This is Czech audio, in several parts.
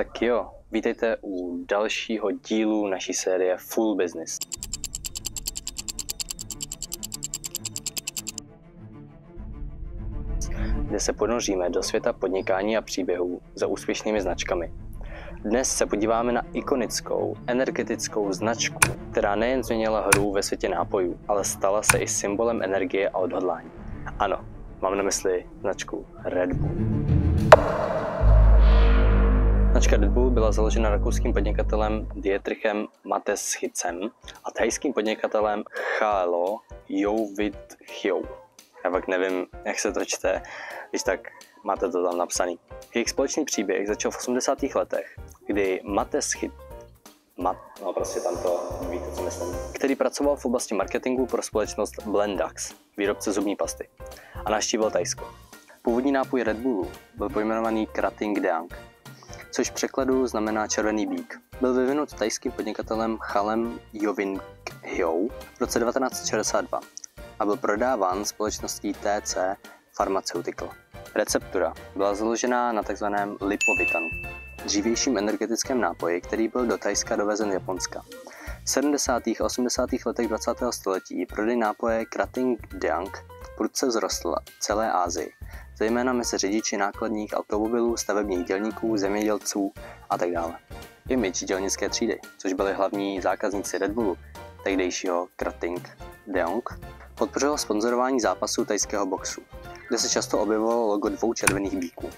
Tak jo, vítejte u dalšího dílu naší série Full Business. Kde se ponoříme do světa podnikání a příběhů za úspěšnými značkami. Dnes se podíváme na ikonickou, energetickou značku, která nejen změnila hru ve světě nápojů, ale stala se i symbolem energie a odhodlání. Ano, mám na mysli značku Red Bull. Značka Red Bull byla založena rakouským podnikatelem Dietrichem Mateschitzem a thajským podnikatelem Chaelo Youvidhou. Já pak nevím, jak se to čte, když tak máte to tam napsaný. Jejich společný příběh začal v 80. letech, kdy který pracoval v oblasti marketingu pro společnost Blendax, výrobce zubní pasty, a navštívil Thajsko. Původní nápoj Red Bullu byl pojmenovaný Krating Deang, což v překladu znamená červený býk. Byl vyvinut thajským podnikatelem Chalem Youvidhou v roce 1962 a byl prodáván společností TC Pharmaceutical. Receptura byla založená na tzv. Lipovitanu, dřívějším energetickém nápoji, který byl do Thajska dovezen z Japonska. V 70. a 80. letech 20. století prodej nápoje Krating Deang prudce vzrostl v celé Asii, zejména mezi řidiči nákladních automobilů, stavebních dělníků, zemědělců a tak dále. Image dělnické třídy, což byli hlavní zákazníci Red Bullu, tehdejšího Krating Deang, podpořilo sponzorování zápasů thajského boxu, kde se často objevovalo logo dvou červených býků.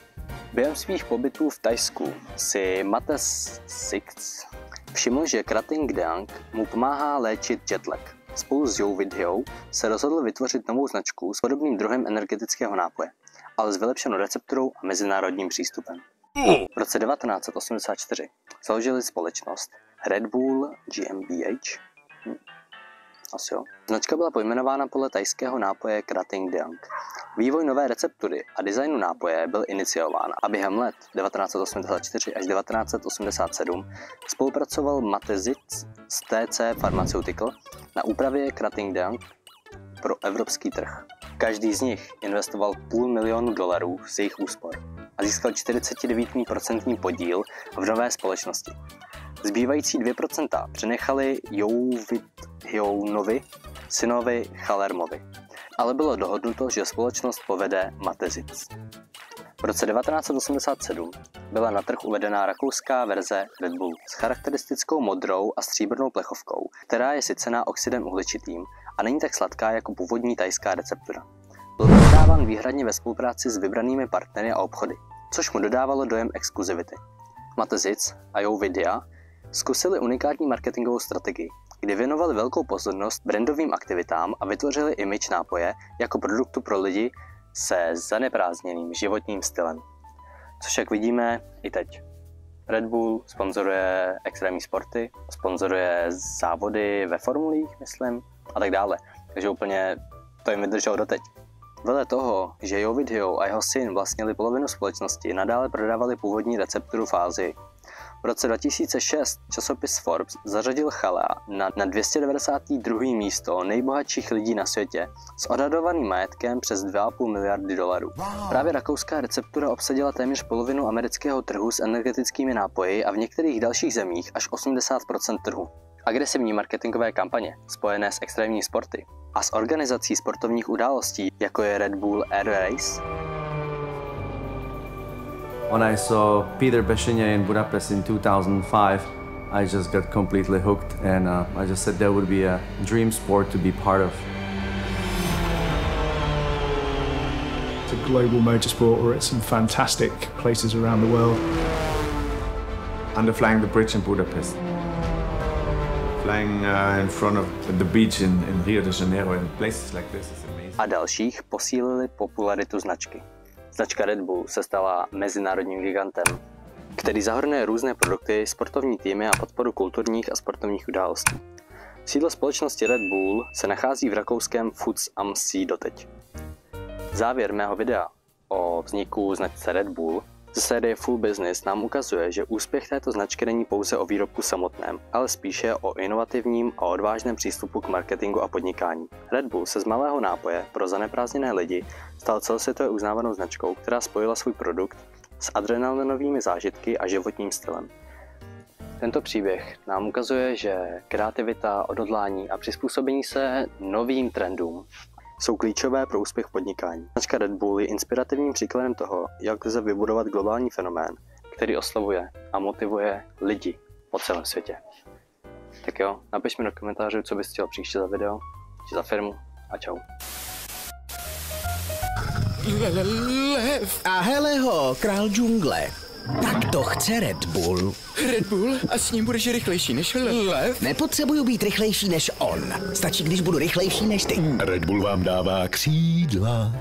Během svých pobytů v Thajsku si Mateschitzs všiml, že Krating Deang mu pomáhá léčit jetlag. Spolu s Youvidhou se rozhodl vytvořit novou značku s podobným druhem energetického nápoje, ale s vylepšenou recepturou a mezinárodním přístupem. V roce 1984 založili společnost Red Bull GmbH. Asi jo. Značka byla pojmenována podle thajského nápoje Krating Deang. Vývoj nové receptury a designu nápoje byl iniciován a během let 1984 až 1987 spolupracoval Mateschitzs s TC Pharmaceutical na úpravě Krating Deang pro evropský trh. Každý z nich investoval $500 000 z jejich úspor a získal 49% podíl v nové společnosti. Zbývající 2% přenechali Youvidhounovi, synovi Chalermovi, ale bylo dohodnuto, že společnost povede Mateschitzs. V roce 1987 byla na trh uvedena rakouská verze Red Bullu s charakteristickou modrou a stříbrnou plechovkou, která je sycená oxidem uhličitým a není tak sladká jako původní thajská receptura. Byl prodáván výhradně ve spolupráci s vybranými partnery a obchody, což mu dodávalo dojem exkluzivity. Mateschitzs a Youvidhou zkusili unikátní marketingovou strategii, kdy věnovali velkou pozornost brandovým aktivitám a vytvořili image nápoje jako produktu pro lidi se zaneprázdněným životním stylem. Což jak vidíme i teď. Red Bull sponzoruje extrémní sporty, sponzoruje závody ve formulích, myslím, a tak dále. Takže úplně to jim vydrželo doteď. Vedle toho, že Youvidhou a jeho syn vlastnili polovinu společnosti, nadále prodávali původní recepturu v Asii. V roce 2006 časopis Forbes zařadil Chalea na 292. místo nejbohatších lidí na světě s odhadovaným majetkem přes $2,5 miliardy. Právě rakouská receptura obsadila téměř polovinu amerického trhu s energetickými nápoji a v některých dalších zemích až 80% trhu. Agresivní marketingové kampaně spojené s extrémními sporty a s organizací sportovních událostí, jako je Red Bull Air Race, When I saw Peter Beschenier in Budapest in 2005, I just got completely hooked, and I just said that would be a dream sport to be part of. It's a global motorsport. We're at some fantastic places around the world. Underflying the bridge in Budapest. Flying in front of the beach in Rio de Janeiro and places like this is amazing. A dalších posílili popularitu značky. Značka Red Bull se stala mezinárodním gigantem, který zahrnuje různé produkty, sportovní týmy a podporu kulturních a sportovních událostí. Sídlo společnosti Red Bull se nachází v rakouském Foods am See doteď. Závěr mého videa o vzniku značce Red Bull ze série Full Business nám ukazuje, že úspěch této značky není pouze o výrobku samotném, ale spíše o inovativním a odvážném přístupu k marketingu a podnikání. Red Bull se z malého nápoje pro zaneprázdněné lidi stal celosvětově uznávanou značkou, která spojila svůj produkt s adrenalinovými zážitky a životním stylem. Tento příběh nám ukazuje, že kreativita, odhodlání a přizpůsobení se novým trendům jsou klíčové pro úspěch v podnikání. Značka Red Bull je inspirativním příkladem toho, jak lze vybudovat globální fenomén, který oslovuje a motivuje lidi po celém světě. Tak jo, napiš mi do komentářů, co bys chtěl příště za video, či za firmu a čau. Lev. A heleho, král džungle. Tak to chce Red Bull. Red Bull? A s ním budeš rychlejší než lev? Nepotřebuju být rychlejší než on. Stačí, když budu rychlejší než ty. Red Bull vám dává křídla.